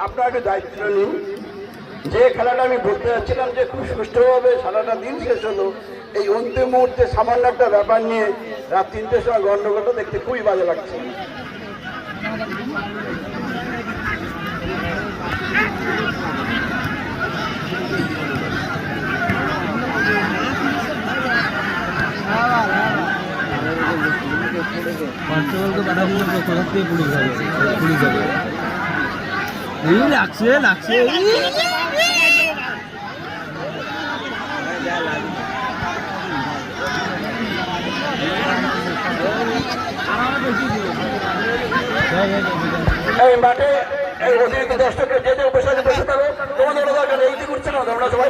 আপনারা একটু দায়িত্ব নিন। যে খেলাটা আমি বলতে যাচ্ছিলাম যে খুব সুষ্ঠুভাবে সারাটা দিন শেষ হলো, এই অন্তিম মুহূর্তে সামান্য একটা ব্যাপার নিয়ে রাত 3টের সময় গন্ডগোলটা দেখতে খুবই বাজে লাগছে। লাগছে লাগছে এই মাঠে এই অতিরিক্ত দর্শকের যে যে বসে বসে থাকো, তোমাদের দরকার এই কি করছে না তোমরা সবাই।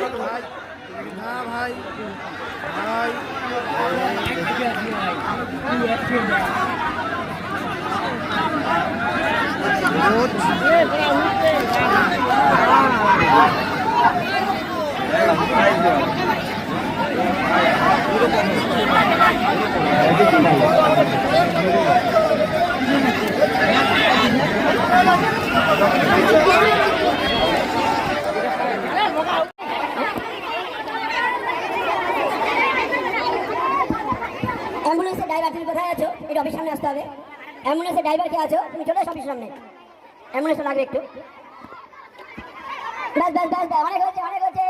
অ্যাম্বুলেন্সের ড্রাইভার তুমি কোথায় আছো? একটু অফিস সামনে আসতে হবে। অ্যাম্বুলেন্সের ড্রাইভার কে আছো? তুমি চলে এসো অফিস সামনে। অ্যাম্বুলেন্সটা লাগবে একটু। ব্যাস ব্যাস ব্যাস ব্যাস, অনেক হয়েছে অনেক হয়েছে।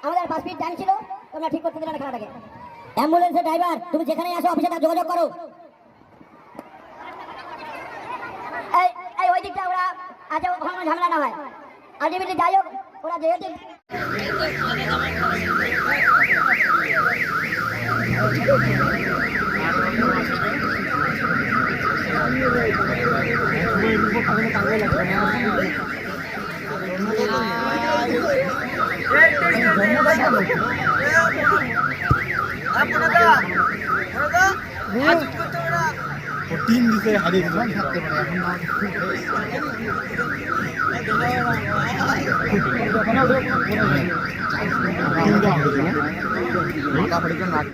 আমাদের 5 মিনিট টাইম ছিল, তোমরা ঠিক করতে দিলে না খেলাটাকে। অ্যাম্বুলেন্সের ড্রাইভার তুমি যেখানেই আসো অফিসে যোগাযোগ করো। এই এই ওই দিকটা ওরা আজ ওখানে ঝামেলা না হয়। আলটিমেটলি যাই হোক, ওরা যেহেতু টিম দিতে হারিয়ে দিলাম থাকতে পারে এখন